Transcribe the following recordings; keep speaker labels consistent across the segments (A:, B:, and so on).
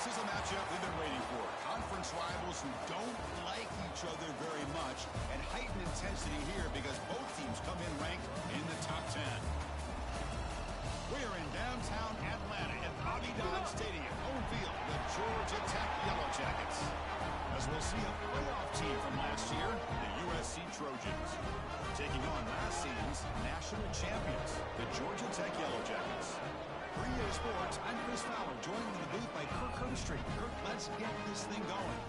A: This is a matchup we've been waiting for. Conference rivals who don't like each other very much, and heightened intensity here because both teams come in ranked in the top 10. We're in downtown Atlanta at Bobby Dodd Stadium, home field, the Georgia Tech Yellow Jackets. As we'll see a playoff team from last year, the USC Trojans, taking on last season's national champions, the Georgia Tech Yellow Jackets. For EA Sports, I'm Chris Fowler, joined in the booth by Kirk Herbstreit. Kirk, let's get this thing going.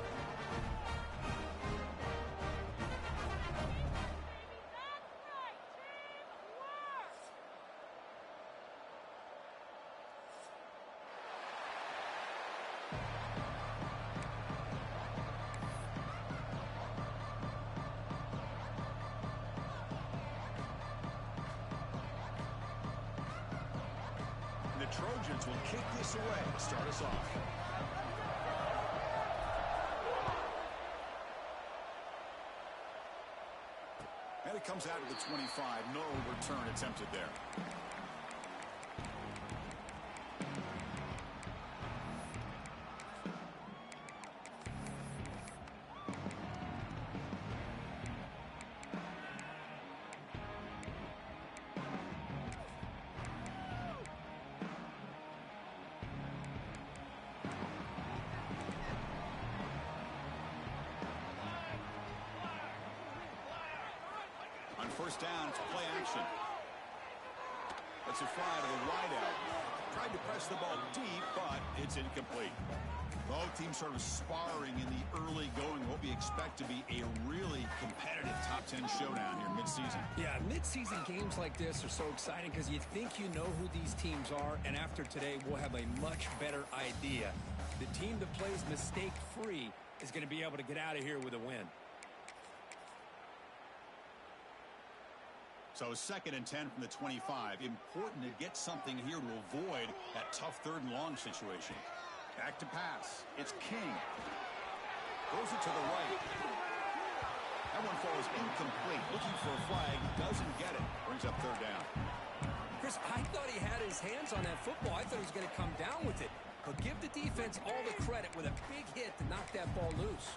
A: The Trojans will kick this away to start us off. And it comes out of the 25. No return attempted there. On first down, it's play action. That's a fly to the wideout. Tried to press the ball deep, but it's incomplete. Both teams sort of sparring in the early going. What we expect to be a really competitive top 10 showdown here mid-season.
B: Yeah, mid-season games like this are so exciting because you think you know who these teams are, and after today, we'll have a much better idea. The team that plays mistake-free is going to be able to get out of here with a win.
A: So 2nd and 10 from the 25. Important to get something here to avoid that tough 3rd and long situation. Back to pass. It's King. Throws it to the right. That one falls incomplete. Looking for a flag. Doesn't get it. Brings up 3rd down.
B: Chris, I thought he had his hands on that football. I thought he was going to come down with it. But give the defense all the credit with a big hit to knock that ball loose.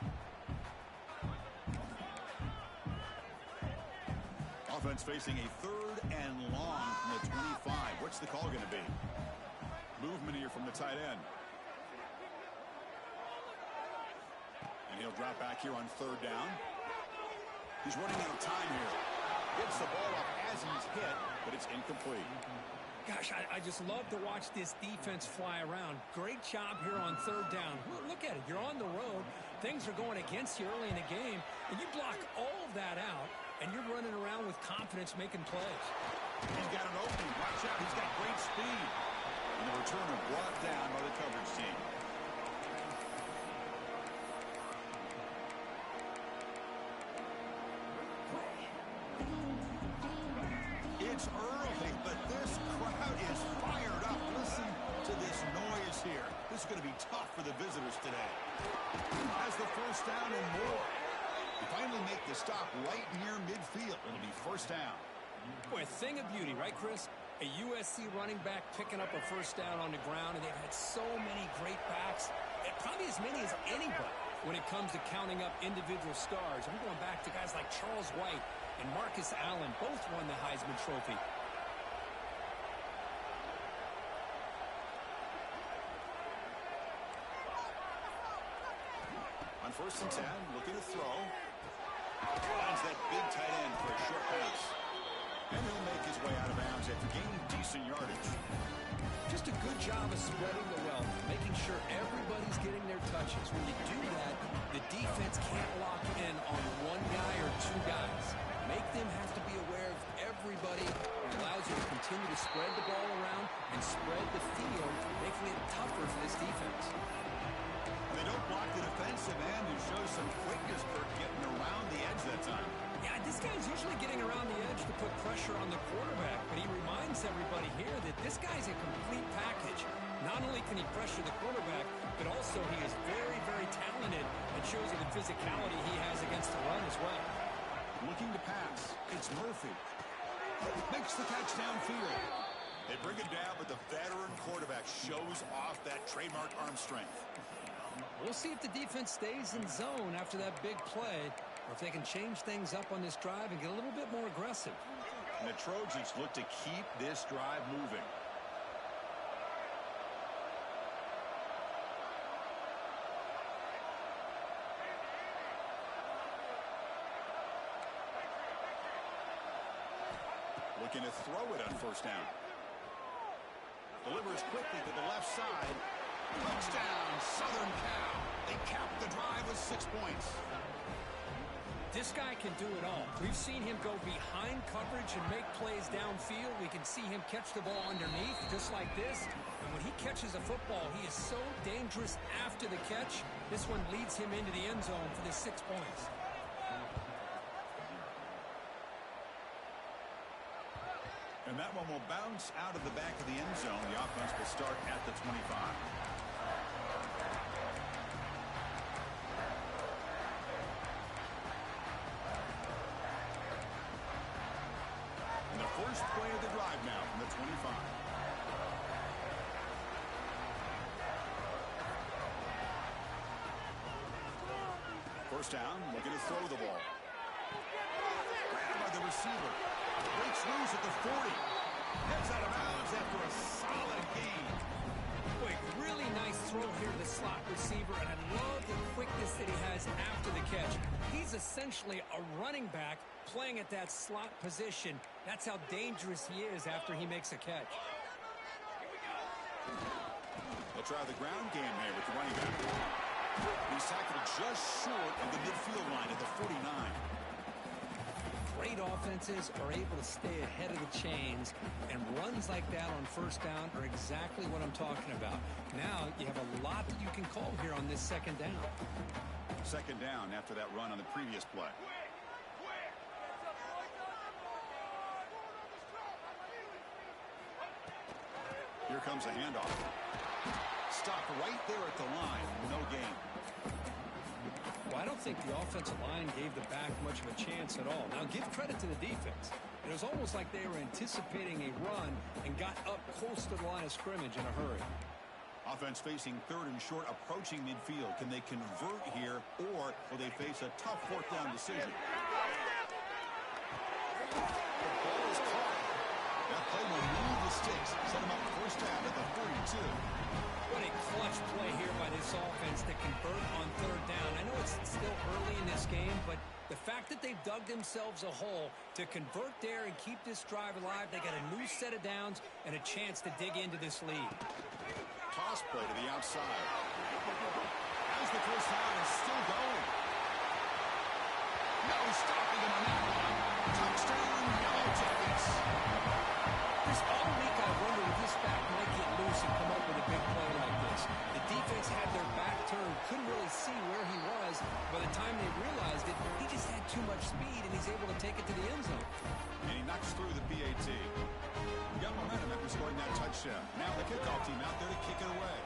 A: Offense facing a 3rd and long from the 25. What's the call going to be? Movement here from the tight end. And he'll drop back here on 3rd down. He's running out of time here. Gets the ball up as he's hit, but it's incomplete.
B: Gosh, I just love to watch this defense fly around. Great job here on 3rd down. Look at it. You're on the road. Things are going against you early in the game, and you block all of that out, and you're running around with confidence making plays.
A: He's got an opening. Watch out. He's got great speed. And the returner brought down by the coverage team. It's early, but this crowd is fired up. Listen to this noise here. This is going to be tough for the visitors today. Has the first down and more. They finally make the stop right near midfield. It'll be 1st down.
B: Boy, a thing of beauty, right, Chris? A USC running back picking up a 1st down on the ground, and they've had so many great backs, and probably as many as anybody when it comes to counting up individual stars. I'm going back to guys like Charles White and Marcus Allen. Both won the Heisman Trophy.
A: On 1st and 10, looking to throw. Finds that big tight end for a short pass. And he'll make his way out of bounds after gaining decent yardage.
B: Just a good job of spreading the wealth, making sure everybody's getting their touches. When you do that, the defense can't lock in on one guy or 2 guys. Make them have to be aware of everybody. It allows you to continue to spread the ball around and spread the field, making it tougher for this defense.
A: They don't block the defensive end and show some quickness for getting around the edge that time.
B: Yeah, this guy's usually getting around the edge to put pressure on the quarterback, but he reminds everybody here that this guy's a complete package. Not only can he pressure the quarterback, but also he is very, very talented and shows you the physicality he has against the run as well.
A: Looking to pass. It's Murphy. Makes the catch downfield. They bring it down, but the veteran quarterback shows off that trademark arm strength.
B: We'll see if the defense stays in zone after that big play, or if they can change things up on this drive and get a little bit more aggressive.
A: And the Trojans look to keep this drive moving. Looking to throw it on first down. Delivers quickly to the left side. Touchdown, Southern Cal. They cap the drive with 6 points.
B: This guy can do it all. We've seen him go behind coverage and make plays downfield. We can see him catch the ball underneath, just like this. And when he catches a football, he is so dangerous after the catch. This one leads him into the end zone for the 6 points.
A: And that one will bounce out of the back of the end zone. The offense will start at the 25. And the first play of the drive now from the 25. First down, looking to throw the ball. Grabbed by the receiver. Breaks loose at the 40. Heads out of bounds after a solid gain.
B: Boy, really nice throw here to the slot receiver, and I love the quickness that he has after the catch. He's essentially a running back playing at that slot position. That's how dangerous he is after he makes a catch.
A: They'll try the ground game here with the running back. He's tackled just short of the midfield line at the 49.
B: Great offenses are able to stay ahead of the chains, and runs like that on first down are exactly what I'm talking about. Now you have a lot that you can call here on this second down.
A: Second down after that run on the previous play. Here comes a handoff. Stop right there at the line. No gain.
B: Well, I don't think the offensive line gave the back much of a chance at all. Now, give credit to the defense. It was almost like they were anticipating a run and got up close to the line of scrimmage in a hurry.
A: Offense facing third and short, approaching midfield. Can they convert here, or will they face a tough fourth down decision? The ball is caught. That play will move the sticks. Set them up first down at the 42.
B: What a clutch play here by this offense to convert on third down. I know it's still early in this game, but the fact that they've dug themselves a hole to convert there and keep this drive alive, they got a new set of downs and a chance to dig into this lead.
A: Toss play to the outside. As the first down is still going. No stopping him on that one. Touchdown, Yellow Jackets.
B: This all week I wondered if this back might get loose and come up with a big play like this. The defense had their back turned, couldn't really see where he was. By the time they realized it, he just had too much speed, and he's able to take it to the end zone.
A: And he knocks through the PAT. We got momentum after scoring that touchdown. Now the kickoff team out there to kick it away.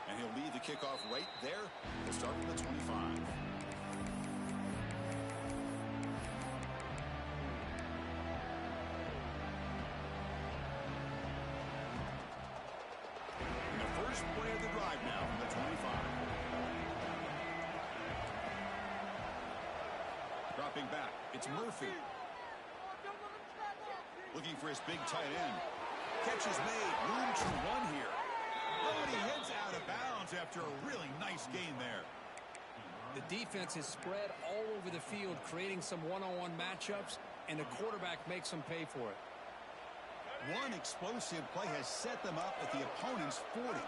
A: And he'll lead the kickoff right there. We'll start from the 25. First play of the drive now from the 25. Dropping back, it's Murphy. Looking for his big tight end. Catch is made, room to run here. Oh, and he heads out of bounds after a really nice gain there.
B: The defense is spread all over the field, creating some one-on-one matchups, and the quarterback makes them pay for it.
A: One explosive play has set them up at the opponent's 40.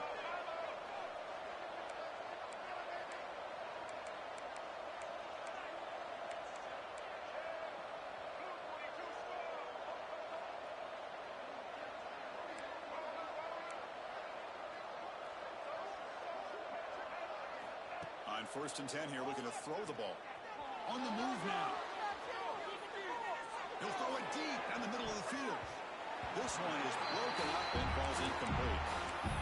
A: On 1st and 10 here, looking to throw the ball. On the move now. He'll throw it deep down the middle of the field. This one is broken up and falls incomplete.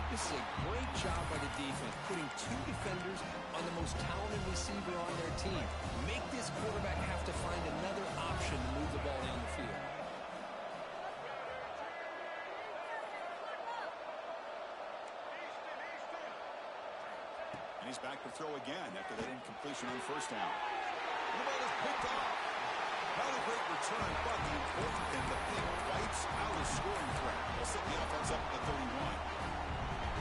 B: This is a great job by the defense, putting two defenders on the most talented receiver on their team. Make this quarterback have to find another option to move the ball down the field.
A: And he's back to throw again after that incompletion on first down. And the ball is picked off. Not a great return, but the important thing, the pick wipes out a scoring threat. They'll set the offense up at the 31.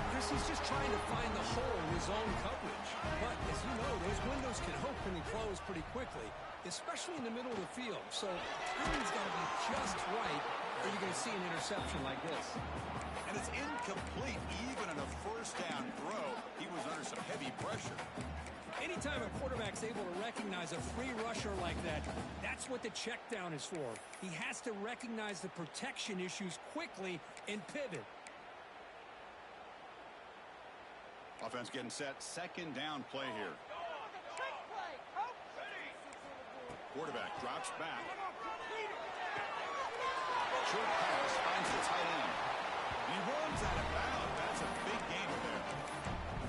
B: Chris, he's just trying to find the hole in his own coverage. But, as you know, those windows can open and close pretty quickly, especially in the middle of the field. So, timing's got to be just right, or you're going to see an interception like this.
A: And it's incomplete, even on a first down throw. He was under some heavy pressure.
B: Anytime a quarterback's able to recognize a free rusher like that, that's what the check down is for. He has to recognize the protection issues quickly and pivot.
A: Offense getting set. Second down play here. Quarterback drops back. Short pass finds the tight end. He runs out of bounds. That's a big gain there.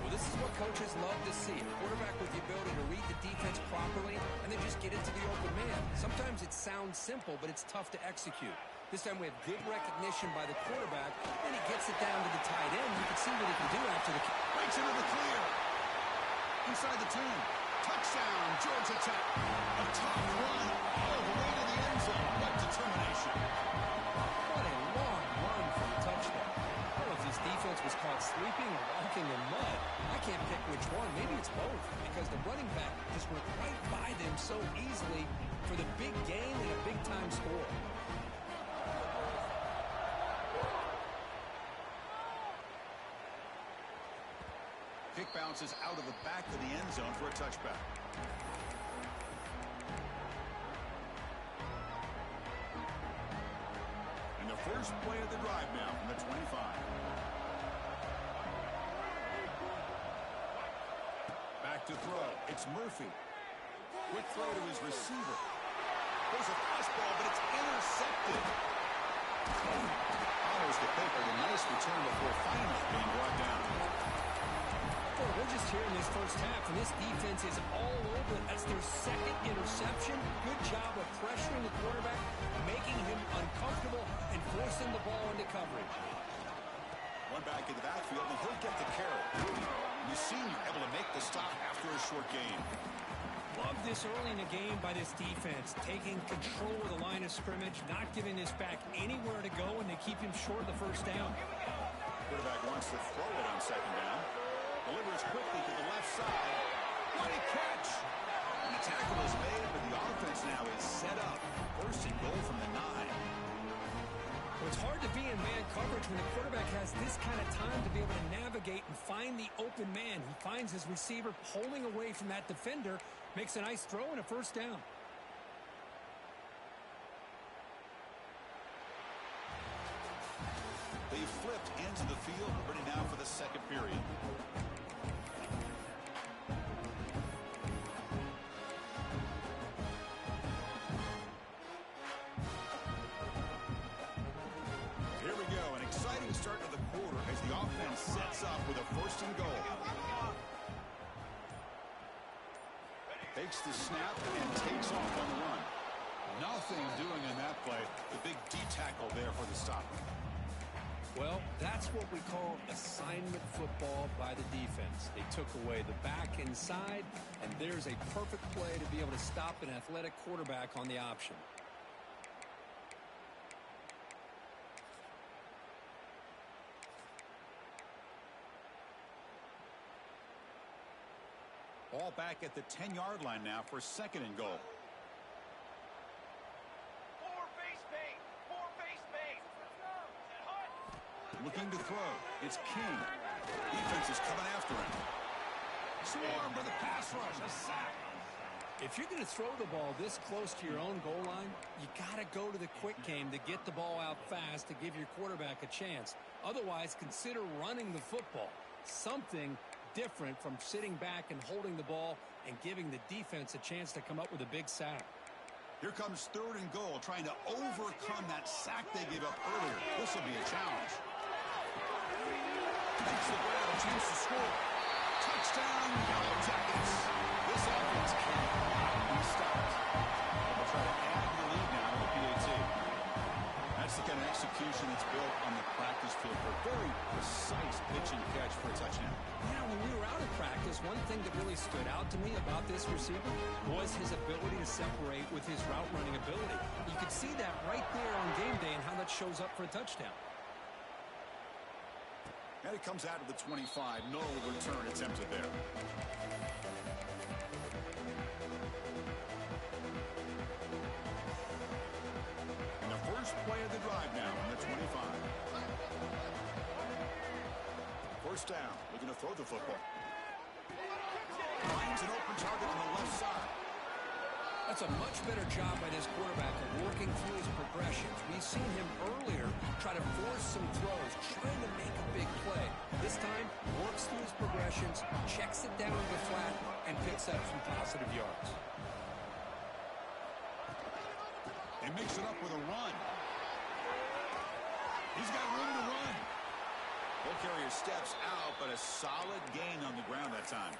B: Well, this is what coaches love to see. A quarterback with the ability to read the defense properly and then just get into the open man. Sometimes it sounds simple, but it's tough to execute. This time we have good recognition by the quarterback, and he gets it down to the tight end. You can see what he can do after the...
A: Breaks into the clear. Inside the 10. Touchdown, Georgia Tech. A top run all the way to the end zone. What determination.
B: What a long run for the touchdown. Well, if this defense was caught sleeping or walking in mud, I can't pick which one. Maybe it's both, because the running back just went right by them so easily for the big gain and a big-time score.
A: Kick bounces out of the back of the end zone for a touchback. And the first play of the drive now from the 25. Back to throw. It's Murphy. Quick throw to his receiver. There's a fastball, but it's intercepted. Almost a pick, but a nice return before finally being brought down.
B: Well, we're just here in this first half, and this defense is all over it. That's their second interception. Good job of pressuring the quarterback, making him uncomfortable, and forcing the ball into coverage.
A: One back in the backfield, and he'll get the carry. The senior able to make the stop after a short gain.
B: Love this early in the game by this defense, taking control of the line of scrimmage, not giving this back anywhere to go, and they keep him short of the first down.
A: Quarterback wants to throw it on second down. Delivers quickly to the left side. What a catch! And the tackle is made, but the offense now is set up. First and goal from the 9.
B: Well, it's hard to be in man coverage when the quarterback has this kind of time to be able to navigate and find the open man. He finds his receiver pulling away from that defender, makes a nice throw and a first down.
A: They flipped into the field, ready now for the second period. Here we go, an exciting start to the quarter as the offense sets up with a first and goal. Takes the snap and takes off on the run. Nothing doing in that play. The big D tackle there for the stop.
B: Well, that's what we call assignment football by the defense. They took away the back inside, and there's a perfect play to be able to stop an athletic quarterback on the option.
A: Ball back at the 10-yard line now for second and goal. Looking to throw. It's King. Defense is coming after him. Swarm for the pass rush. A sack.
B: If you're going to throw the ball this close to your own goal line, you got to go to the quick game to get the ball out fast to give your quarterback a chance. Otherwise, consider running the football. Something different from sitting back and holding the ball and giving the defense a chance to come up with a big sack.
A: Here comes 3rd and goal, trying to overcome that sack they gave up earlier. This will be a challenge. Makes the ground, chance to score. Touchdown, Yellow Jackets. This offense cannot be stopped. They'll try to add the lead now with the PAT. That's the kind of execution that's built on the practice field for a very precise pitch and catch for a touchdown.
B: Yeah, when we were out of practice, one thing that really stood out to me about this receiver was his ability to separate with his route running ability. You could see that right there on game day and how that shows up for a touchdown.
A: And it comes out of the 25. No return attempted there. And the first play of the drive now on the 25. First down, looking to throw the football. Finds an open target on the left side.
B: That's a much better job by this quarterback of working through his progressions. We've seen him earlier try to force some throws, trying to make a big play. This time, works through his progressions, checks it down to the flat, and picks up some positive yards.
A: He makes it up with a run. He's got room to run. Ball carrier steps out, but a solid gain on the ground that time.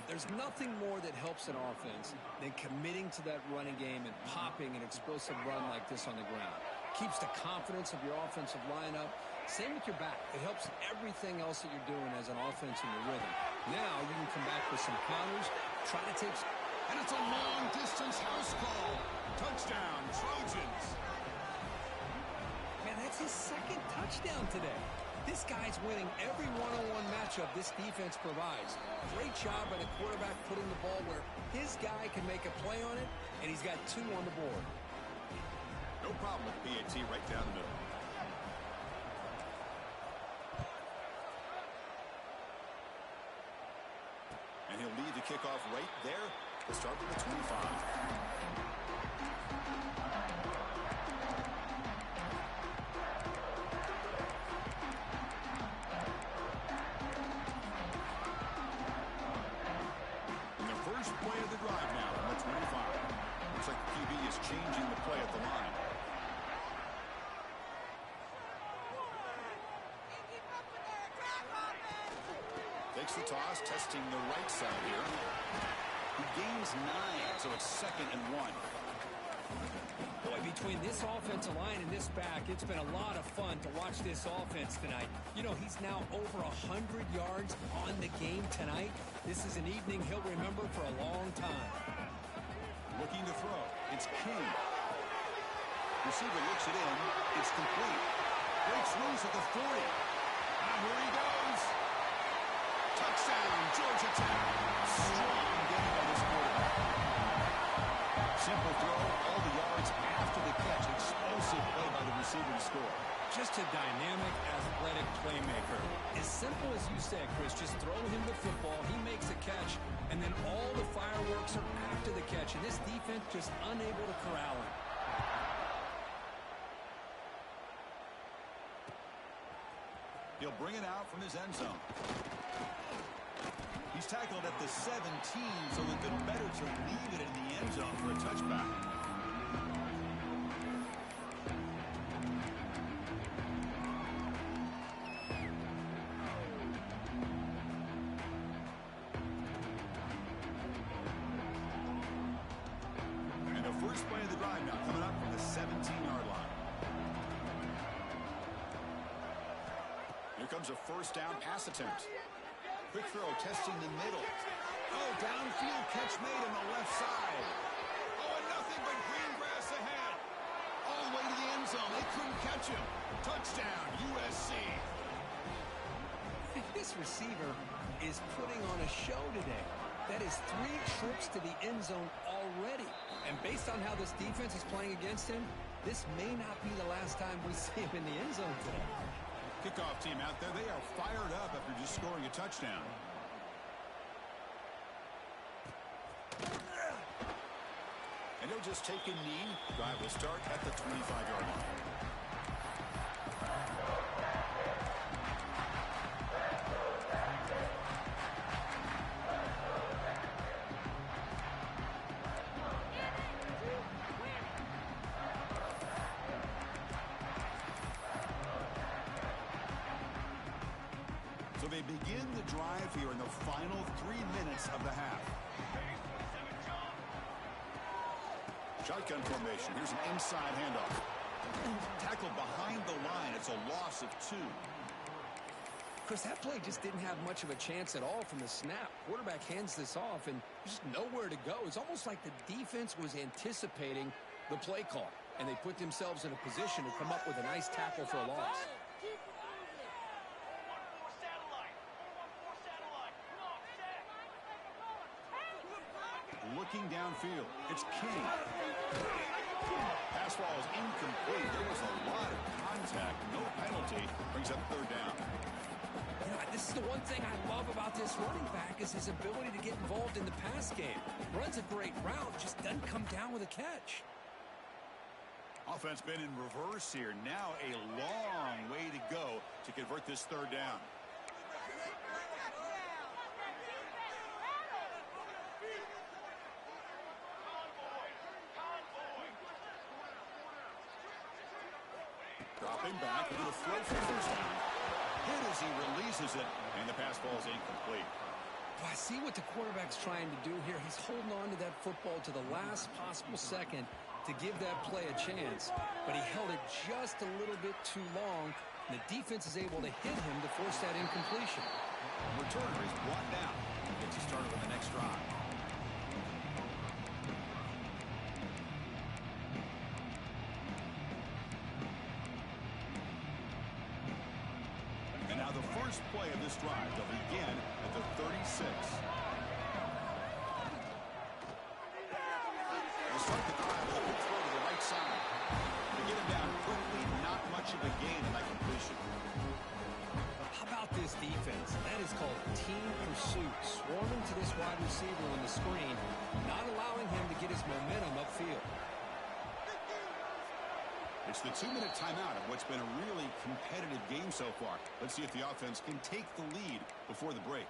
B: There's nothing more that helps an offense than committing to that running game and popping an explosive run like this on the ground. Keeps the confidence of your offensive lineup. Same with your back. It helps everything else that you're doing as an offense in your rhythm. Now you can come back with some counters, try to take...
A: And it's a long-distance house call. Touchdown, Trojans.
B: Man, that's his second touchdown today. This guy's winning every one-on-one matchup this defense provides. Great job by the quarterback putting the ball where his guy can make a play on it, and he's got 2 on the board.
A: No problem with PAT right down the middle. And he'll lead the kickoff right there to start with the 25. Changing the play at the line. Takes the toss, testing the right side here. He gains 9, so it's 2nd and 1.
B: Boy, between this offensive line and this back, it's been a lot of fun to watch this offense tonight. You know, he's now over 100 yards on the game tonight. This is an evening he'll remember for a long time.
A: Looking to throw. It's King. Receiver looks it in. It's complete. Breaks loose at the 40. And here he goes. Touchdown, Georgia Tech. Strong game by this quarterback. Simple throw. All the yards after the catch. Explosive play by the receiver to score.
B: Just a dynamic, athletic playmaker. As simple as you said, Chris, just throw him the football, he makes a catch, and then all the fireworks are after the catch, and this defense just unable to corral him.
A: He'll bring it out from his end zone. He's tackled at the 17, so it's been better to leave it in the end zone for a touchback. First play of the drive now coming up from the 17-yard line. Here comes a first down pass attempt. Quick throw testing the middle. Oh, downfield catch made on the left side. Oh, and nothing but green grass ahead. All the way to the end zone. They couldn't catch him. Touchdown, USC.
B: This receiver is putting on a show today. That is 3 trips to the end zone already. And based on how this defense is playing against him, this may not be the last time we see him in the end zone today.
A: Kickoff team out there, they are fired up after just scoring a touchdown. And he'll just take a knee. Drive will start at the 25-yard line. they begin the drive here in the final 3 minutes of the half. Shotgun formation. Here's an inside handoff. Tackled behind the line. It's a loss of 2.
B: Chris, that play just didn't have much of a chance at all from the snap. Quarterback hands this off, and there's just nowhere to go. It's almost like the defense was anticipating the play call, and they put themselves in a position to come up with a nice tackle for a loss.
A: Looking downfield, it's King. Pass ball is incomplete. There was a lot of contact. No penalty. Brings up 3rd down.
B: You know, this is the one thing I love about this running back is his ability to get involved in the pass game. Runs a great route, just doesn't come down with a catch.
A: Offense been in reverse here. Now a long way to go to convert this 3rd down. Dropping back into the throw for 1st down. Hit as he releases it, and the pass ball is incomplete.
B: Well, I see what the quarterback's trying to do here. He's holding on to that football to the last possible second to give that play a chance, but he held it just a little bit too long, and the defense is able to hit him to force that incompletion.
A: Returner is brought down. Gets you started on the next drive. And now the first play of this drive. They'll begin at the 36. They'll start the drive with a quick throw to the right side. They get him down quickly, not much of a gain in that completion.
B: How about this defense? That is called team pursuit. Swarming to this wide receiver on the screen, not allowing him to get his momentum upfield.
A: It's the 2-minute timeout of what's been a really competitive game so far. Let's see if the offense can take the lead before the break.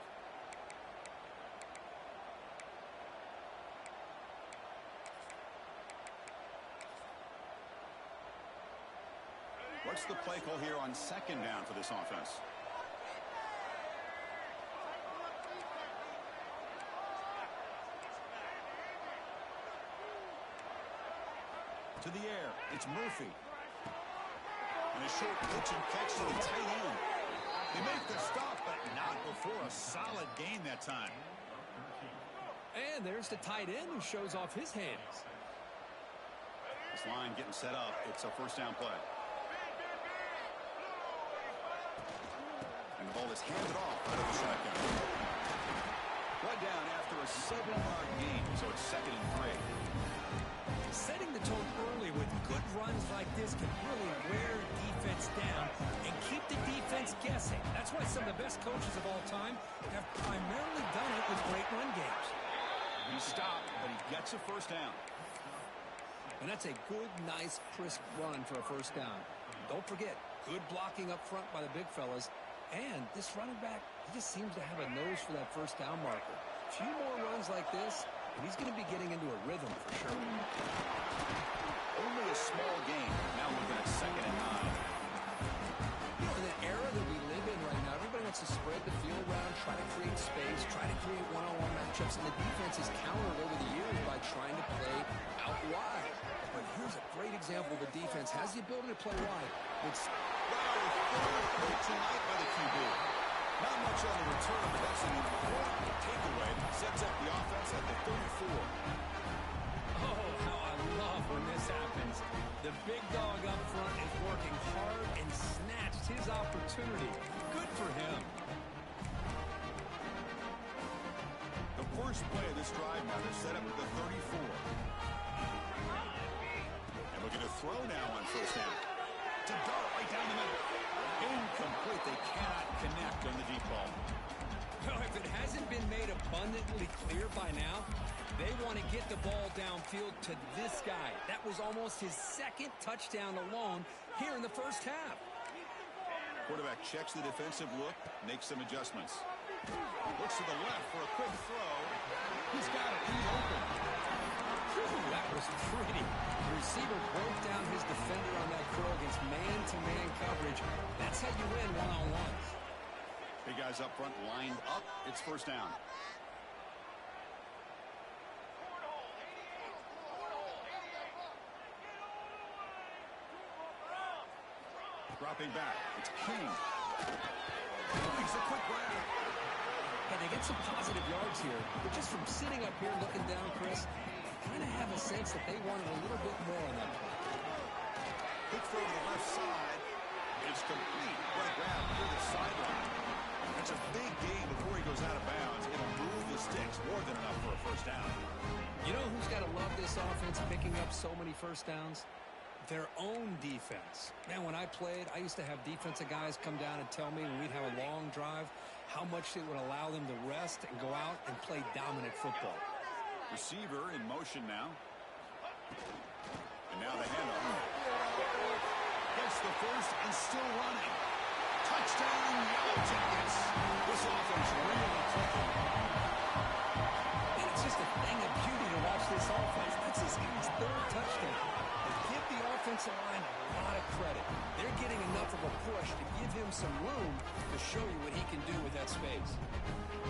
A: What's the play call here on 2nd down for this offense? To the air, it's Murphy. And a short pitch and catch to the tight end. They make the stop, but not before a solid gain that time.
B: And there's the tight end who shows off his hands.
A: This line getting set up. It's a 1st down play. And the ball is handed off out of the shotgun. One down after a 7-yard gain, so it's 2nd and 3.
B: Setting the tone early with good runs like this can really wear defense down and keep the defense guessing. That's why some of the best coaches of all time have primarily done it with great run games.
A: He stopped, but he gets a 1st down.
B: And that's a good, nice, crisp run for a 1st down. Don't forget, good blocking up front by the big fellas. And this running back, he just seems to have a nose for that 1st down marker. A few more runs like this, and he's going to be getting into a rhythm for sure.
A: Only a small gain. Now looking at 2nd and 9.
B: In the era that we live in right now, everybody wants to spread the field around, try to create space, try to create one-on-one matchups, and the defense has countered over the years by trying to play out wide. But here's a great example of a defense has the ability to play wide. It's
A: tonight by the QB. Not much on the return, but that's an important takeaway. Sets up the offense at the 34.
B: Oh, how I love when this happens. The big dog up front is working hard and snatched his opportunity. Good for him.
A: The first play of this drive now, they're set up at the 34. And looking to throw now on 1st down. To dart right down the middle. Incomplete. They cannot connect on the deep ball.
B: Well, if it hasn't been made abundantly clear by now, they want to get the ball downfield to this guy. That was almost his 2nd touchdown alone here in the 1st half.
A: Quarterback checks the defensive look, makes some adjustments. Looks to the left for a quick throw. He's got it. He's open.
B: That was pretty. The receiver broke down his defender on that throw against man-to-man coverage. That's how you win one-on-ones.
A: Hey, guys up front lined up. It's first down. Dropping back. It's King. Makes a quick grab.
B: And they get some positive yards here, but just from sitting up here looking down, Chris, kind of have a sense that they wanted a little bit more on that play.
A: Quick throw to the left side. It's complete. What a grab near the sideline. That's a big gain before he goes out of bounds. It'll move the sticks more than enough for a first down.
B: You know who's got to love this offense picking up so many first downs? Their own defense. Man, when I played, I used to have defensive guys come down and tell me when we'd have a long drive how much it would allow them to rest and go out and play dominant football.
A: Receiver in motion now. And now the handoff. Gets the first and still running. Touchdown, Yellow Jackets. This offense really clicking.
B: And it's just a thing of beauty to watch this offense. That's his third touchdown. Give the offensive line a lot of credit. They're getting enough of a push to give him some room to show you what he can do with that space.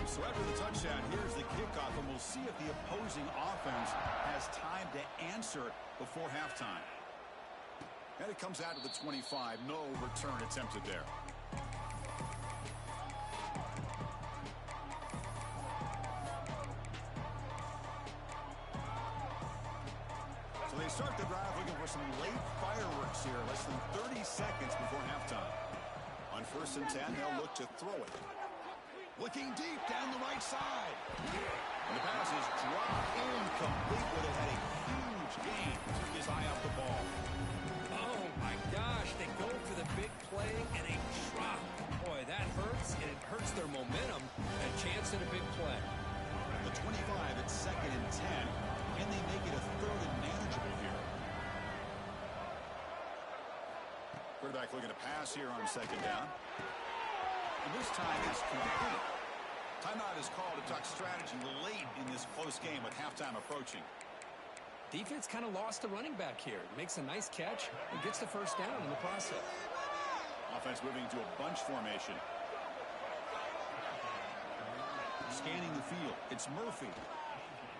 A: So after the touchdown, here's the kickoff, and we'll see if the opposing offense has time to answer before halftime. And it comes out to the 25. No return attempted there. So they start the drive looking for some late fireworks here, less than 30 seconds before halftime. On 1st and 10, they'll look to throw it. Looking deep down the right side. And the pass is dropped incomplete, but it had a huge gain. Took his eye off the ball.
B: Oh, my gosh. They go for the big play and a drop. Boy, that hurts, and it hurts their momentum. A chance at a big play.
A: The 25 at 2nd and 10. Can they make it a 3rd and manageable here? Quarterback looking to pass here on 2nd down. And this time it's complete. Timeout is called to talk strategy late in this close game with halftime approaching.
B: Defense kind of lost the running back here. Makes a nice catch and gets the first down in the process.
A: Offense moving to a bunch formation. Scanning the field. It's Murphy.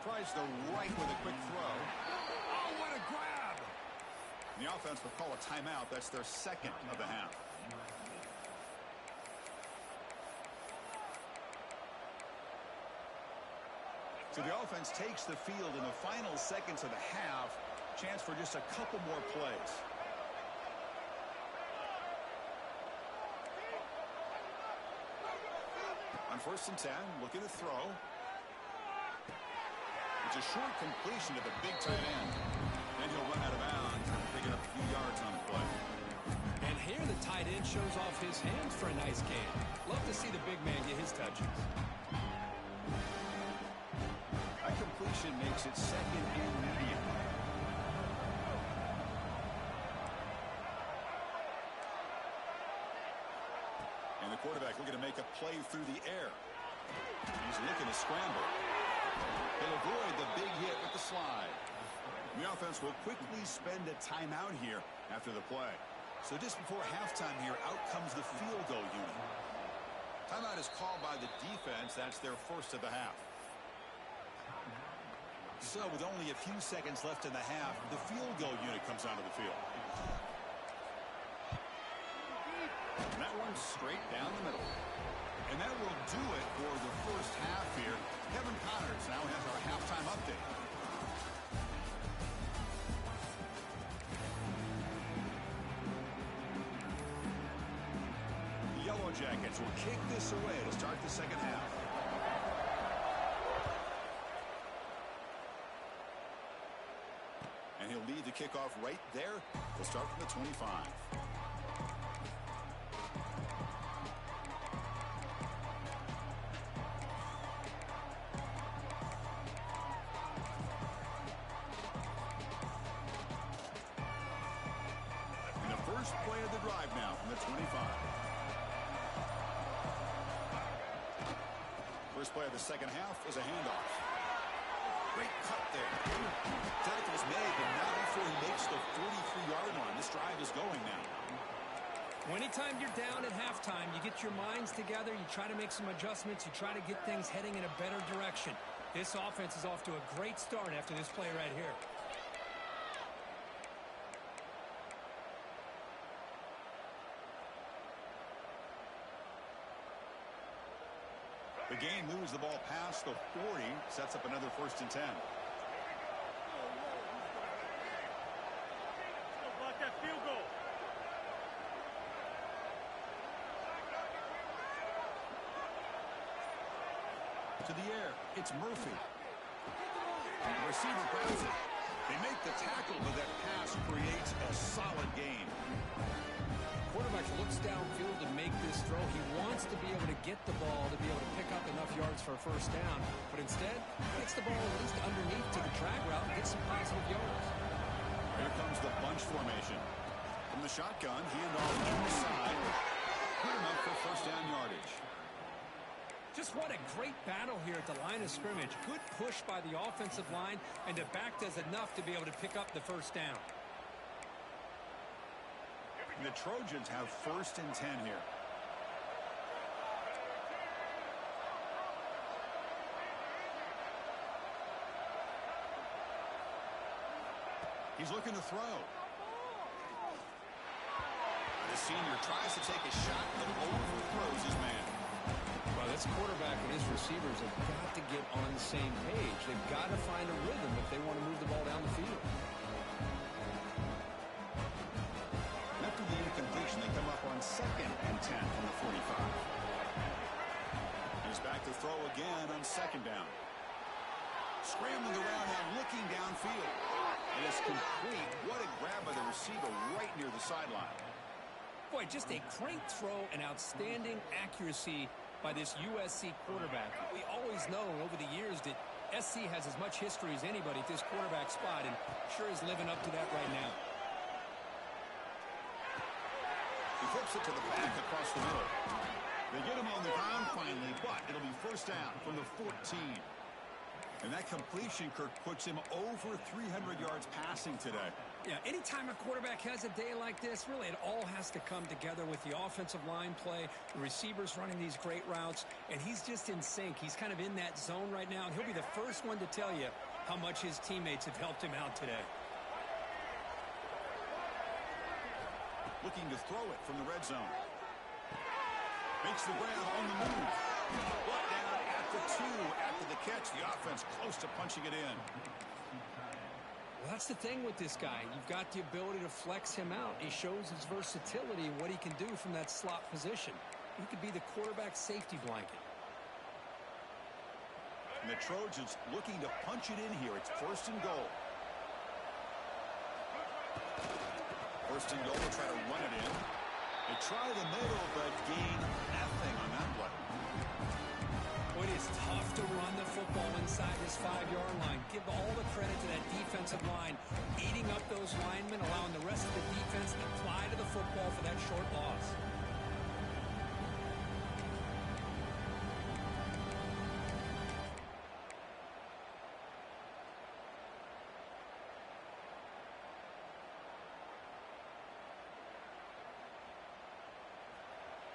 A: Tries the right with a quick throw. Oh, what a grab! The offense will call a timeout. That's their 2nd of the half. So the offense takes the field in the final seconds of the half. Chance for just a couple more plays. On 1st and 10, looking to throw. It's a short completion to the big tight end. Then he'll run out of bounds, picking up a few yards on the play.
B: And here the tight end shows off his hands for a nice game. Love to see the big man get his touches.
A: That completion makes it 2nd and medium. And the quarterback looking to make a play through the air. He's looking to scramble. He'll avoid the big hit with the slide. The offense will quickly spend a timeout here after the play. So just before halftime here, out comes the field goal unit. Timeout is called by the defense. That's their 1st of the half. So with only a few seconds left in the half, the field goal unit comes onto the field. And that one straight down the middle. And that will do it for the first half here. Kevin Connors now has our halftime update. The Yellow Jackets will kick this away to start the 2nd half. And he'll lead the kickoff right there. We'll start from the 25. First play of the drive now from the 25. First play of the 2nd half is a handoff. Great cut there. Tackle's made, but not before he makes the 43-yard line. This drive is going now.
B: Anytime you're down at halftime, you get your minds together, you try to make some adjustments, you try to get things heading in a better direction. This offense is off to a great start after this play right here.
A: The game moves the ball past the 40, sets up another 1st and 10.
C: Block that field goal.
A: To the air, it's Murphy. The receiver grabs it. They make the tackle, but that pass creates a solid gain.
B: Quarterback looks downfield to make this throw. He wants to be able to get the ball to be able to pick up enough yards for a 1st down, but instead gets the ball at least underneath to the drag route and gets some positive yards.
A: Here comes the bunch formation. From the shotgun, handoff inside. Put him up for 1st down yardage.
B: Just what a great battle here at the line of scrimmage. Good push by the offensive line, and the back does enough to be able to pick up the 1st down.
A: The Trojans have 1st and 10 here. He's looking to throw. The senior tries to take a shot, but overthrows his man.
B: Well, this quarterback and his receivers have got to get on the same page. They've got to find a rhythm if they want to move the ball down the field.
A: After the incompletion, they come up on 2nd and 10 from the 45. He's back to throw again on 2nd down. Scrambling around now, looking downfield. And it's complete. What a grab by the receiver right near the sideline.
B: Boy, just a great throw and outstanding accuracy by this USC quarterback. We always know over the years that SC has as much history as anybody at this quarterback spot, and sure is living up to that right now.
A: He flips it to the back across the middle. They get him on the ground finally, but it'll be 1st down from the 14. And that completion, Kirk, puts him over 300 yards passing today.
B: Yeah, anytime a quarterback has a day like this, really it all has to come together with the offensive line play, the receivers running these great routes, and he's just in sync. He's kind of in that zone right now, and he'll be the first one to tell you how much his teammates have helped him out today.
A: Looking to throw it from the red zone. Makes the grab on the move. Brought down at the 2 after the catch. The offense close to punching it in.
B: Well, that's the thing with this guy. You've got the ability to flex him out. He shows his versatility and what he can do from that slot position. He could be the quarterback safety blanket.
A: And the Trojans looking to punch it in here. It's 1st and goal. 1st and goal, to try to run it in. They try the middle, but gain nothing on that play.
B: Boy, it is tough to run the football inside this 5-yard line. Give all the credit to that defensive line, eating up those linemen, allowing the rest of the defense to fly to the football for that short loss.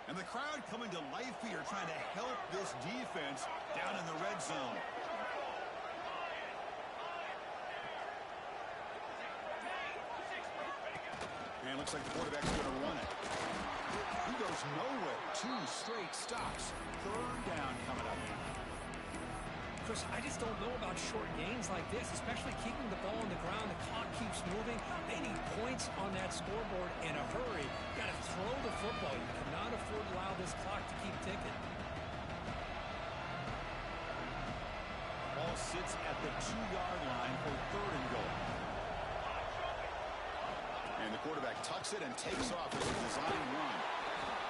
A: And the crowd coming to life here, trying to help this defense down in the red zone. And it looks like the quarterback's going to run it. He goes nowhere. 2 straight stops. 3rd down coming up.
B: Chris, I just don't know about short gains like this, especially keeping the ball on the ground. The clock keeps moving. They need points on that scoreboard in a hurry. Got to throw the football. You cannot afford to allow this clock to keep ticking.
A: Ball sits at the 2-yard line for 3rd and goal. And the quarterback tucks it and takes off as a design run.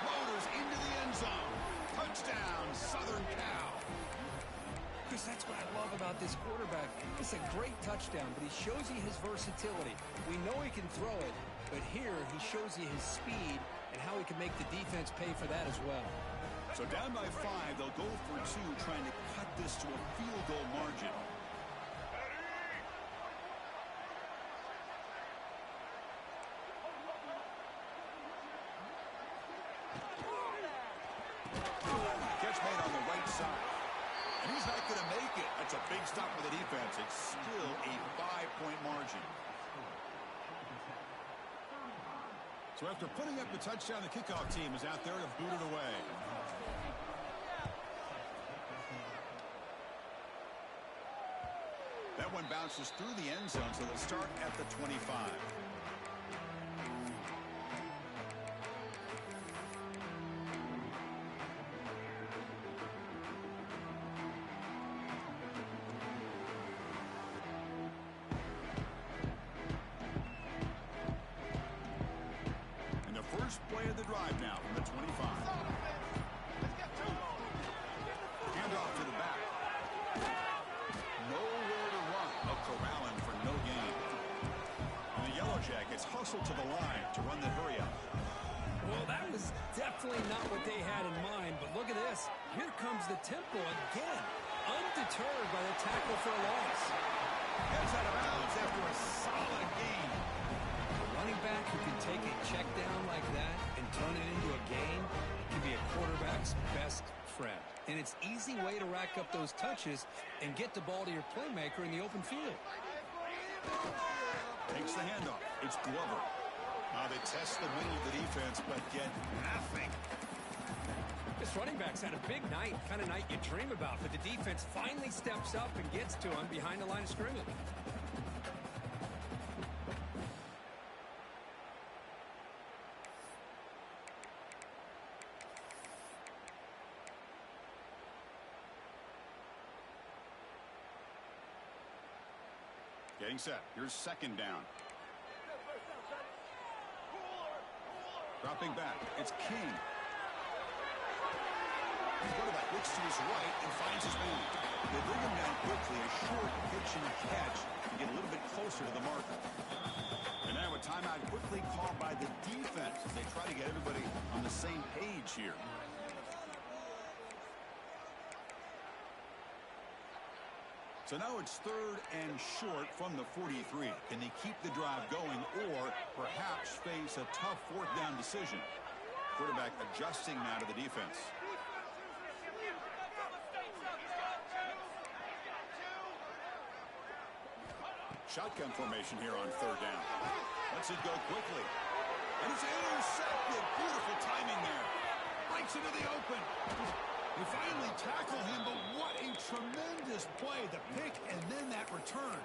A: Motors into the end zone. Touchdown, Southern Cal.
B: Chris, that's what I love about this quarterback. It's a great touchdown, but he shows you his versatility. We know he can throw it, but here he shows you his speed and how he can make the defense pay for that as well.
A: So down by 5, they'll go for 2, trying to cut this to a field goal margin. Big stop for the defense. It's still a 5-point margin. So after putting up the touchdown, the kickoff team is out there to boot it away. That one bounces through the end zone, so they'll start at the 25. First play of the drive now from the 25. Handoff to the back. Nowhere to run. A corralling for no gain. And the Yellow Jackets hustle to the line to run the hurry up.
B: Well, that was definitely not what they had in mind, but look at this. Here comes the tempo again. Undeterred by the tackle for a loss.
A: Heads out of bounds after a solid gain.
B: Running back who can take a check down like that and turn it into a gain can be a quarterback's best friend. And it's an easy way to rack up those touches and get the ball to your playmaker in the open field.
A: Takes the handoff. It's Glover. They test the middle of the defense, but get nothing.
B: This running back's had a big night, kind of night you dream about, but the defense finally steps up and gets to him behind the line of scrimmage.
A: Getting set. Here's second down. Dropping back. It's King. The quarterback looks to his right and finds his man. They bring him down quickly. A short pitch and catch to get a little bit closer to the marker. And now a timeout quickly called by the defense as they try to get everybody on the same page here. So now it's third and short from the 43. Can they keep the drive going or perhaps face a tough fourth down decision? Quarterback adjusting now to the defense. Shotgun formation here on third down. Lets it go quickly. And it's intercepted. Beautiful timing there. Breaks into the open. They finally tackle him, but what a tremendous play. The pick and then that return.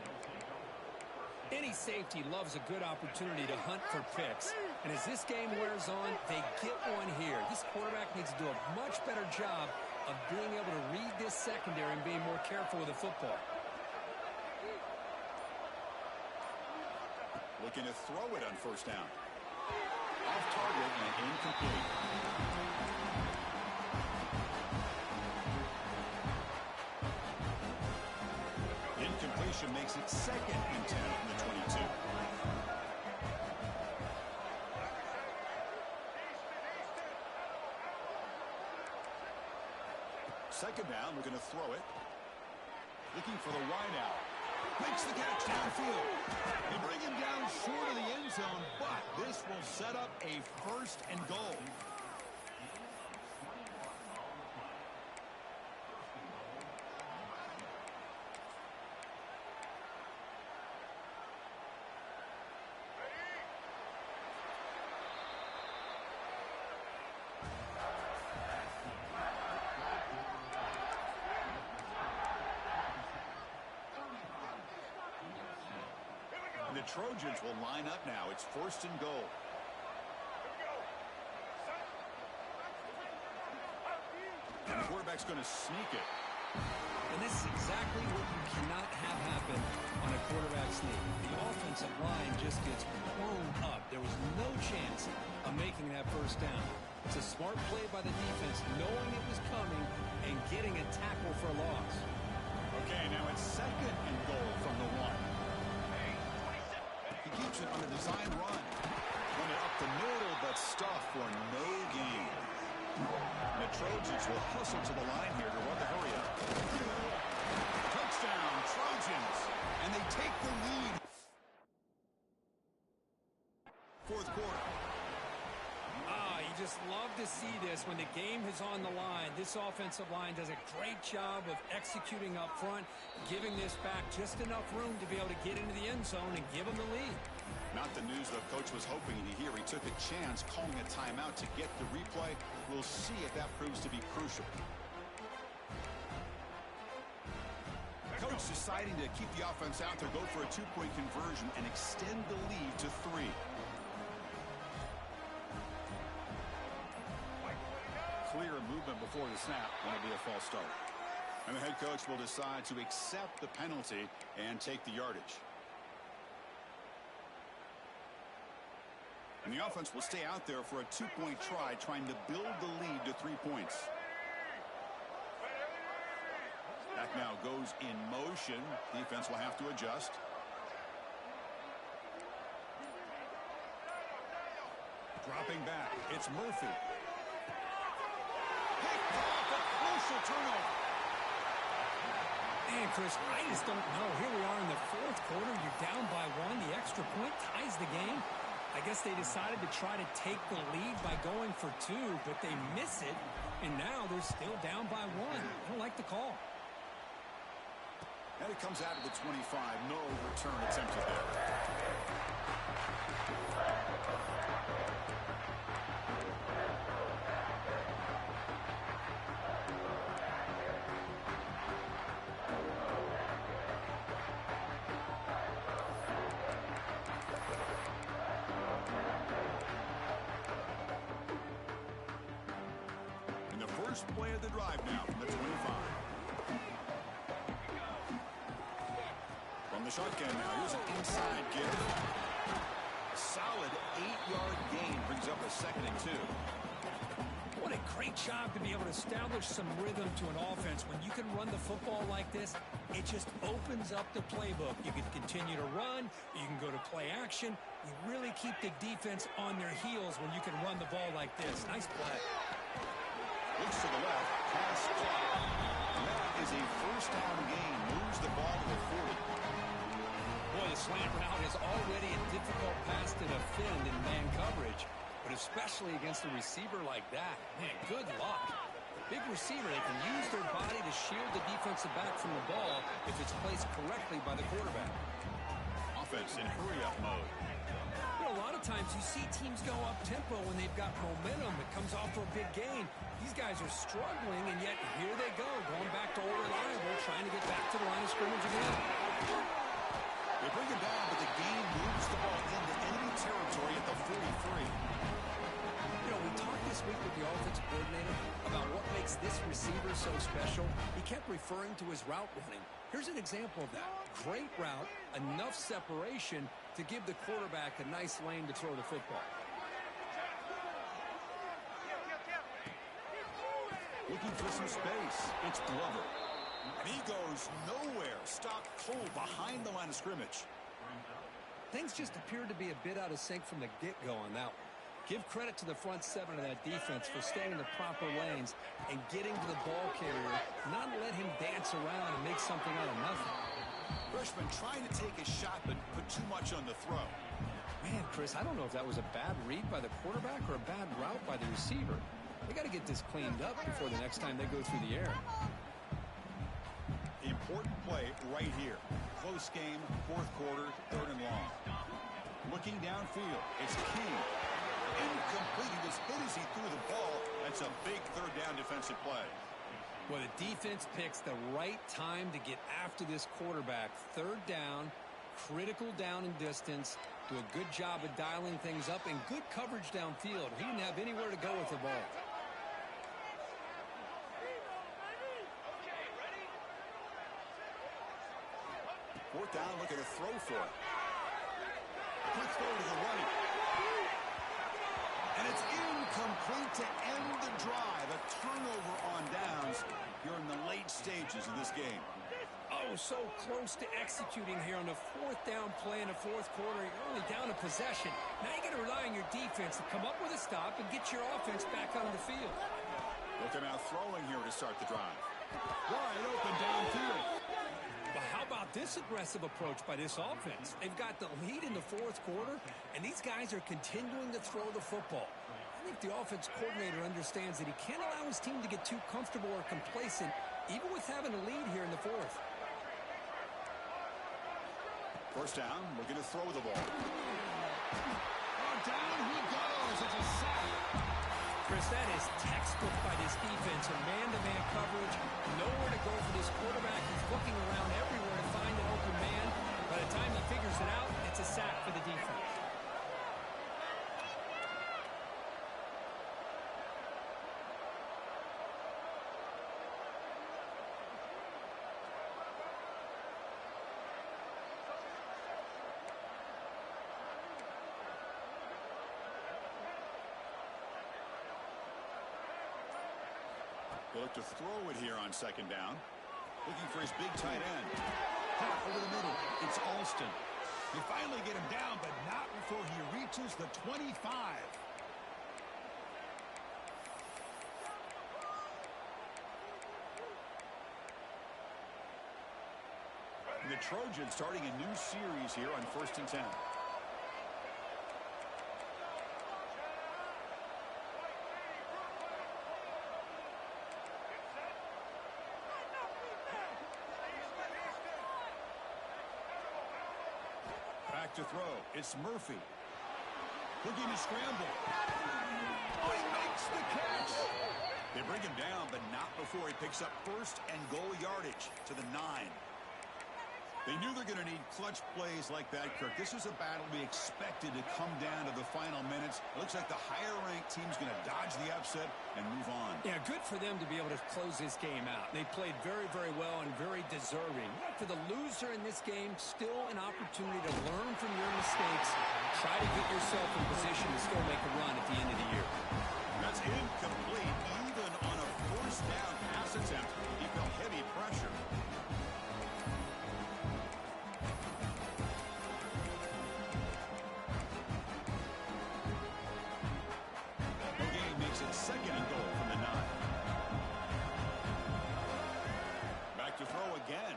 B: Any safety loves a good opportunity to hunt for picks. And as this game wears on, they get one here. This quarterback needs to do a much better job of being able to read this secondary and being more careful with the football.
A: Looking to throw it on first down. Off target and incomplete. Incompletion makes it second and 10 from the 22. Second down, we're going to throw it. Looking for the wide out. Makes the catch downfield. They bring him down short of the end zone, but this will set up a first and goal. The Trojans will line up now. It's first and goal. And the quarterback's going to sneak it.
B: And this is exactly what you cannot have happen on a quarterback sneak. The offensive line just gets blown up. There was no chance of making that first down. It's a smart play by the defense, knowing it was coming and getting a tackle for a loss.
A: Okay, now it's second and goal from the one. He keeps it on a design run. Run it up the middle, but stuff for no gain. And the Trojans will hustle to the line here to run the hurry up. Touchdown, Trojans. And they take the lead. Fourth quarter.
B: You just love to see this when the game is on the line. This offensive line does a great job of executing up front, giving this back just enough room to be able to get into the end zone and give them the lead.
A: Not the news the coach was hoping to hear. He took a chance calling a timeout to get the replay. We'll see if that proves to be crucial. Coach deciding to keep the offense out there, go for a two-point conversion and extend the lead to 3. Clear movement before the snap. That'll be a false start. And the head coach will decide to accept the penalty and take the yardage. And the offense will stay out there for a two-point try, trying to build the lead to 3 points. Back now goes in motion. Defense will have to adjust. Dropping back. It's Murphy. Picked off a crucial turnover.
B: Man, Chris, I just don't know. Here we are in the fourth quarter. You're down by 1. The extra point ties the game. I guess they decided to try to take the lead by going for 2, but they miss it, and now they're still down by 1. I don't like the call.
A: And it comes out of the 25. No return attempted there. And the first play of the drive now from the 25. From the shotgun now, here's an inside give. A solid 8-yard gain brings up a 2nd and 2.
B: What a great job to be able to establish some rhythm to an offense. When you can run the football like this, it just opens up the playbook. You can continue to run. You can go to play action. You really keep the defense on their heels when you can run the ball like this. Nice play.
A: Looks to the left. Pass clock. And that is a first down gain. Moves the ball to the 40.
B: Boy, the slant route is already a difficult pass to defend in man coverage, but especially against a receiver like that. Man, good luck. Big receiver, they can use their body to shield the defensive back from the ball if it's placed correctly by the quarterback.
A: Offense in hurry-up mode.
B: You know, a lot of times you see teams go up-tempo when they've got momentum that comes off for a big gain. These guys are struggling, and yet here they go, going back to old reliable, trying to get back to the line of scrimmage again.
A: They bring him down, but the game moves the ball into enemy territory at the 43.
B: You know, we talked this week with the offensive coordinator about what makes this receiver so special. He kept referring to his route running. Here's an example of that. Great route, enough separation to give the quarterback a nice lane to throw the football.
A: Looking for some space. It's Glover. And he goes nowhere. Stopped cold behind the line of scrimmage.
B: Things just appeared to be a bit out of sync from the get-go on that one. Give credit to the front 7 of that defense for staying in the proper lanes and getting to the ball carrier, not let him dance around and make something out of nothing.
A: Freshman trying to take a shot, but put too much on the throw.
B: Man, Chris, I don't know if that was a bad read by the quarterback or a bad route by the receiver. They got to get this cleaned up before the next time they go through the air.
A: Important play right here. Close game, fourth quarter, 3rd and long. Looking downfield, it's King. Incomplete. He was hit as he threw the ball. That's a big 3rd down defensive play.
B: Well, the defense picks the right time to get after this quarterback. 3rd down, critical down and distance. Do a good job of dialing things up and good coverage downfield. He didn't have anywhere to go with the ball.
A: Fourth down, look at a throw for it. Quick throw to the right. And it's incomplete to end the drive. A turnover on downs here in the late stages of this game.
B: Oh, so close to executing here on the 4th down play in the 4th quarter. You're only down a possession. Now you got to rely on your defense to come up with a stop and get your offense back on the field.
A: Looking out throwing here to start the drive. Wide open downfield.
B: But how about this aggressive approach by this offense? They've got the lead in the 4th quarter, and these guys are continuing to throw the football. And they've the offense coordinator understands that he can't allow his team to get too comfortable or complacent, even with having a lead here in the fourth.
A: First down, looking to throw the ball.
C: Down he goes. It's a sack.
B: Chris, that is textbook by this defense. A man-to-man coverage. Nowhere to go for this quarterback. He's looking around everywhere to find an open man. By the time he figures it out, it's a sack for the defense.
A: He'll look to throw it here on second down. Looking for his big tight end. Caught over the middle. It's Alston.
C: You finally get him down, but not before he reaches the 25.
A: And the Trojans starting a new series here on 1st and 10. Back to throw. It's Murphy. Looking to scramble.
C: Oh, he makes the catch.
A: They bring him down, but not before he picks up first and goal yardage to the 9. They knew they're going to need clutch plays like that, Kirk. This is a battle we expected to come down to the final minutes. It looks like the higher-ranked team's going to dodge the upset and move on.
B: Yeah, good for them to be able to close this game out. They played very, very well and very deserving. For the loser in this game, still an opportunity to learn from your mistakes. Try to get yourself in position to still make a run at the end of the year.
A: That's incomplete. Even on a first down pass attempt, he felt heavy pressure. Second and goal from the 9. Back to throw again.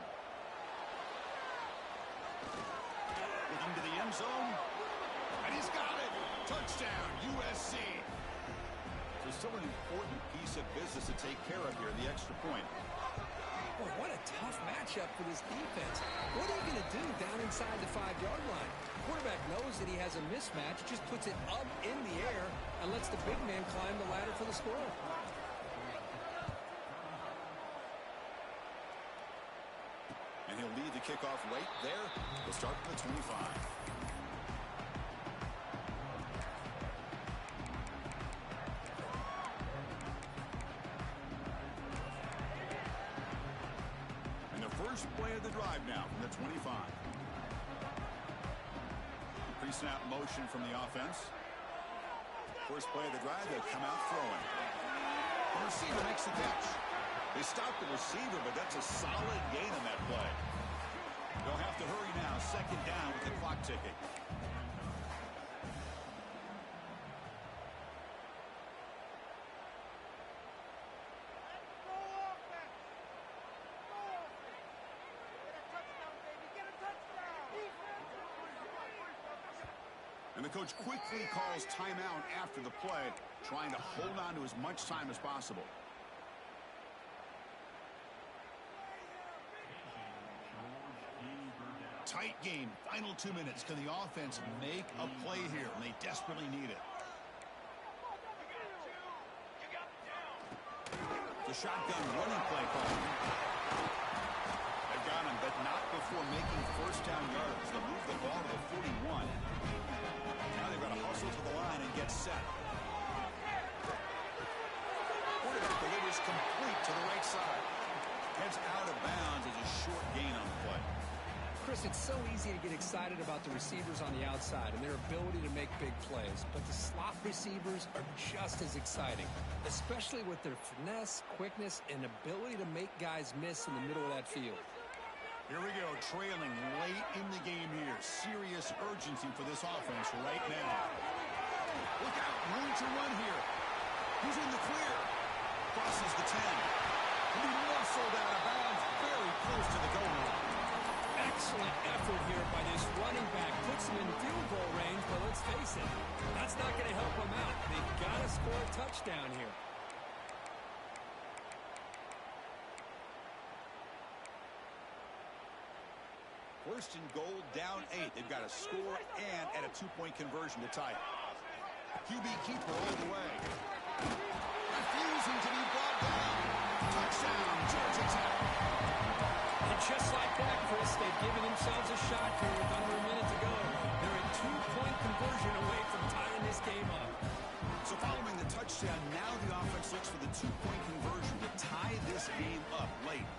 A: Looking to the end zone. And he's got it. Touchdown, USC. So still an important piece of business to take care of here, the extra point.
B: Boy, what a tough matchup for this defense. What are you going to do down inside the 5-yard line? Quarterback knows that he has a mismatch, just puts it up in the air and lets the big man climb the ladder for the score.
A: And he'll lead the kickoff right there. He'll start from the 25. And the first play of the drive now from the 25. Pre-snap motion from the offense. First play of the drive, they'll come out throwing. The receiver makes the catch. They stop the receiver, but that's a solid gain on that play. They'll have to hurry now. Second down with the clock ticking. And the coach quickly calls timeout after the play, trying to hold on to as much time as possible.
C: Tight game. Final 2 minutes. Can the offense make a play here? And they desperately need it.
A: The shotgun running play call. They've got him, but not before making first down yards. They'll move the ball to the 41. Now they've got to hustle to the line and get set. Quarterback delivers complete to the right side. Heads out of bounds as a short gain on the play.
B: Chris, it's so easy to get excited about the receivers on the outside and their ability to make big plays, but the slot receivers are just as exciting, especially with their finesse, quickness, and ability to make guys miss in the middle of that field.
C: Here we go, trailing late in the game here. Serious urgency for this offense right now. Look out, room to run here. Who's in the clear? Crosses the 10. He muscled out of bounds, very close to the goal line.
B: Excellent effort here by this running back, puts him in field goal range, but let's face it, that's not going to help him out. They've got to score a touchdown here.
C: First and goal, down 8. They've got to score and add a 2-point conversion to tie it. QB keeper all the way. Refusing to be brought down. Touchdown, Georgia Tech.
B: And just like that, Chris, they've given themselves a shot here with under a minute to go. They're a 2-point conversion away from tying this game up.
C: So following the touchdown, now the offense looks for the 2-point conversion to tie this game up late.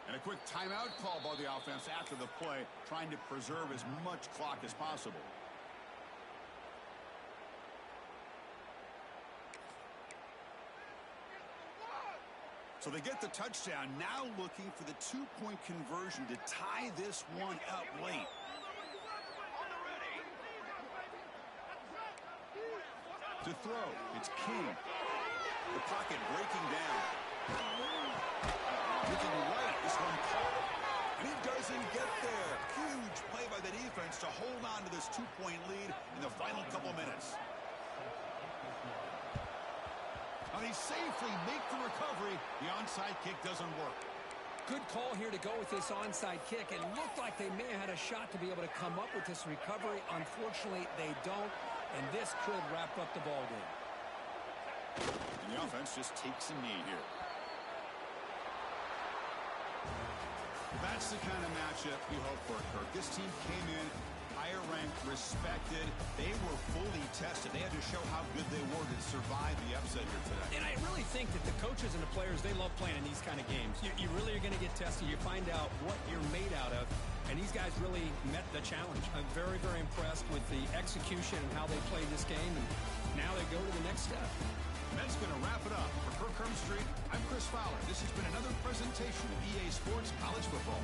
C: And a quick timeout call by the offense after the play, trying to preserve as much clock as possible. So they get the touchdown, now looking for the 2-point conversion to tie this one up late. To throw, it's King. The pocket breaking down. Looking right, this one caught. And he doesn't get there. Huge play by the defense to hold on to this 2-point lead in the final couple minutes. And they safely make the recovery. The onside kick doesn't work.
B: Good call here to go with this onside kick. It looked like they may have had a shot to be able to come up with this recovery. Unfortunately, they don't, and this could wrap up the ballgame.
C: And the offense just takes a knee here. That's the kind of matchup you hope for, Kirk. This team came in higher ranked, respected. They were fully tested. They had to show how good they were to survive the upset here today.
B: And I really think that the coaches and the players, they love playing in these kind of games. You really are going to get tested. You find out what you're made out of. And these guys really met the challenge. I'm very, very impressed with the execution and how they played this game. And now they go to the next step.
C: And that's going to wrap it up. For Kirk Hermstreet, I'm Chris Fowler. This has been another presentation of EA Sports College Football.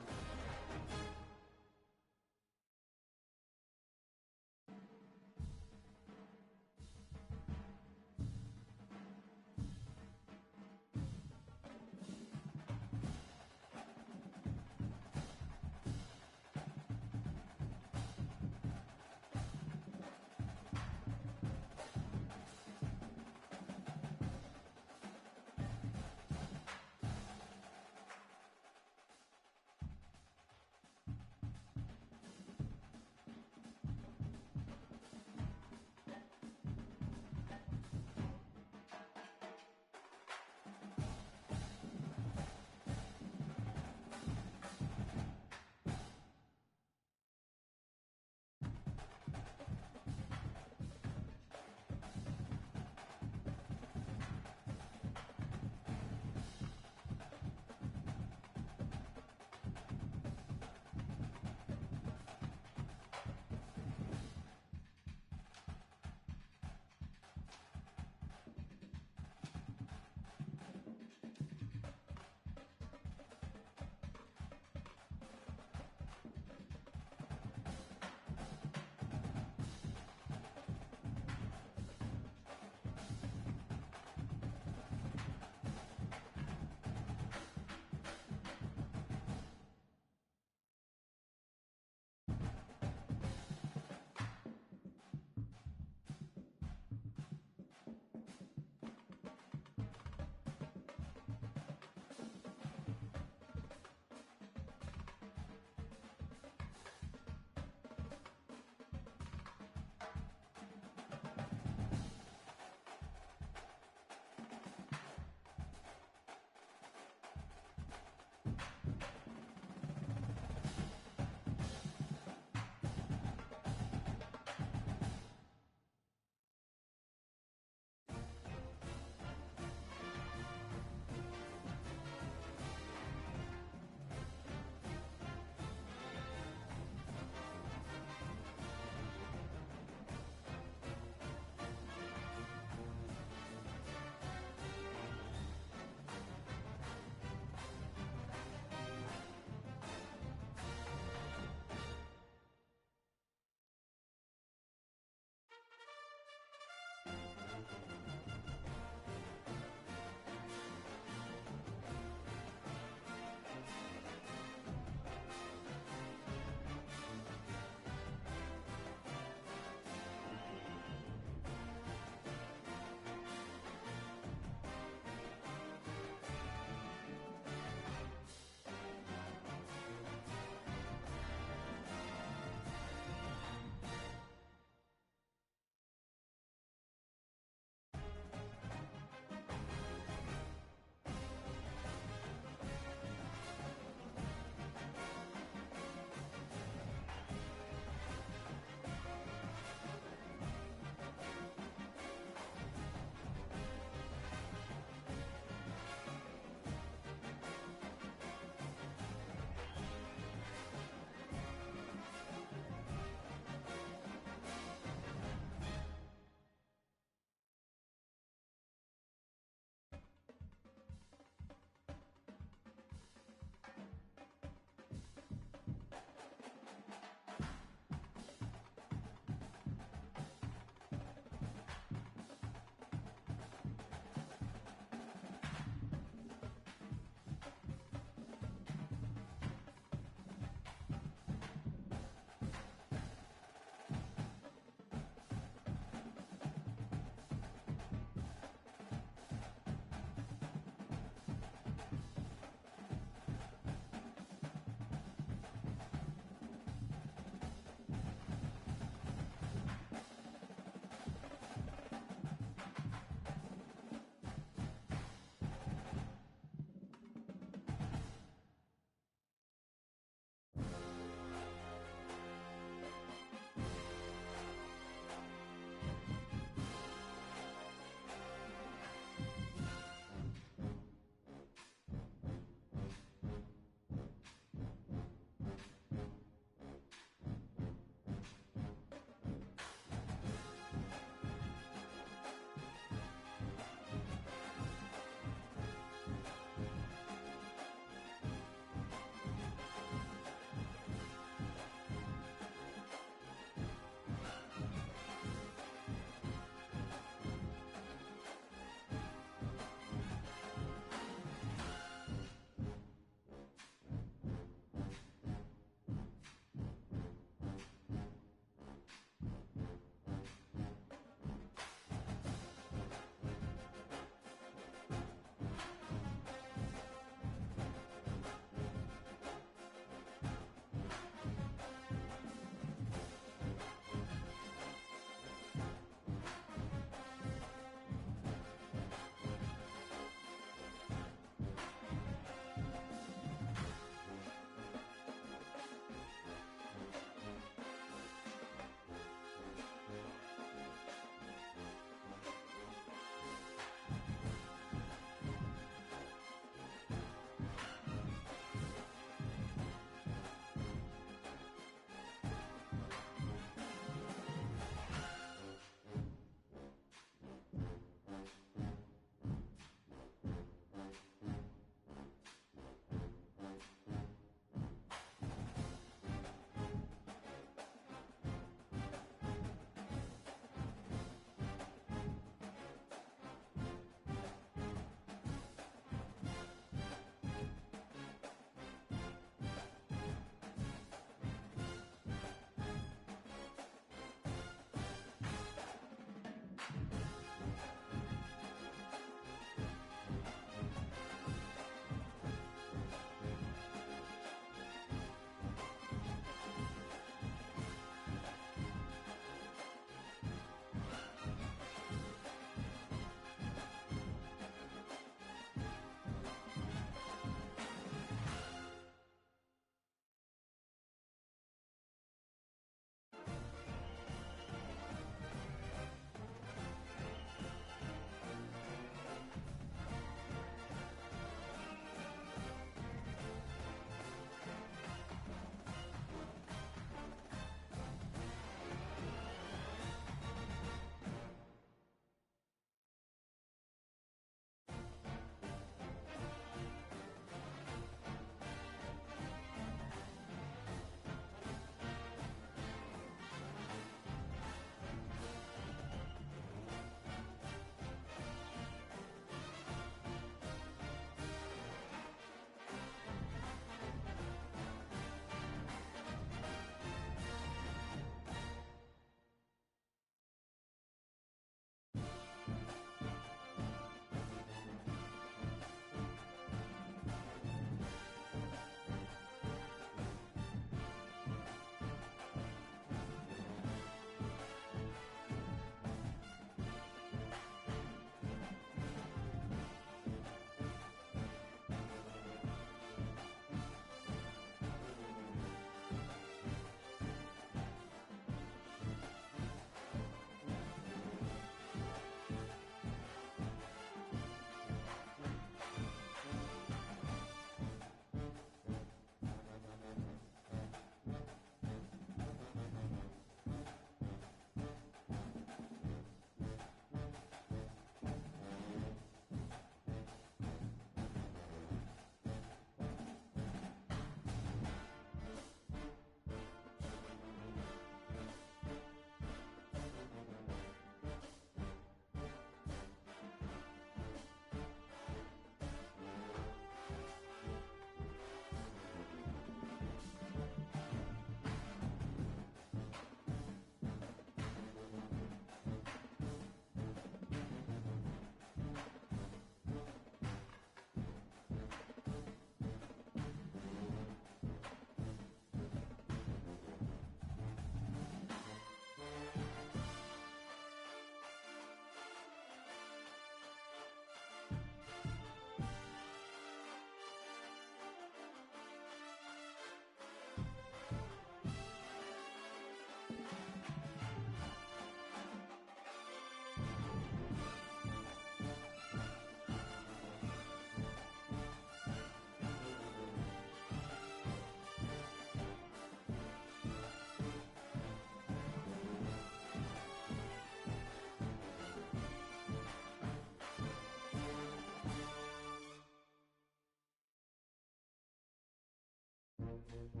C: it.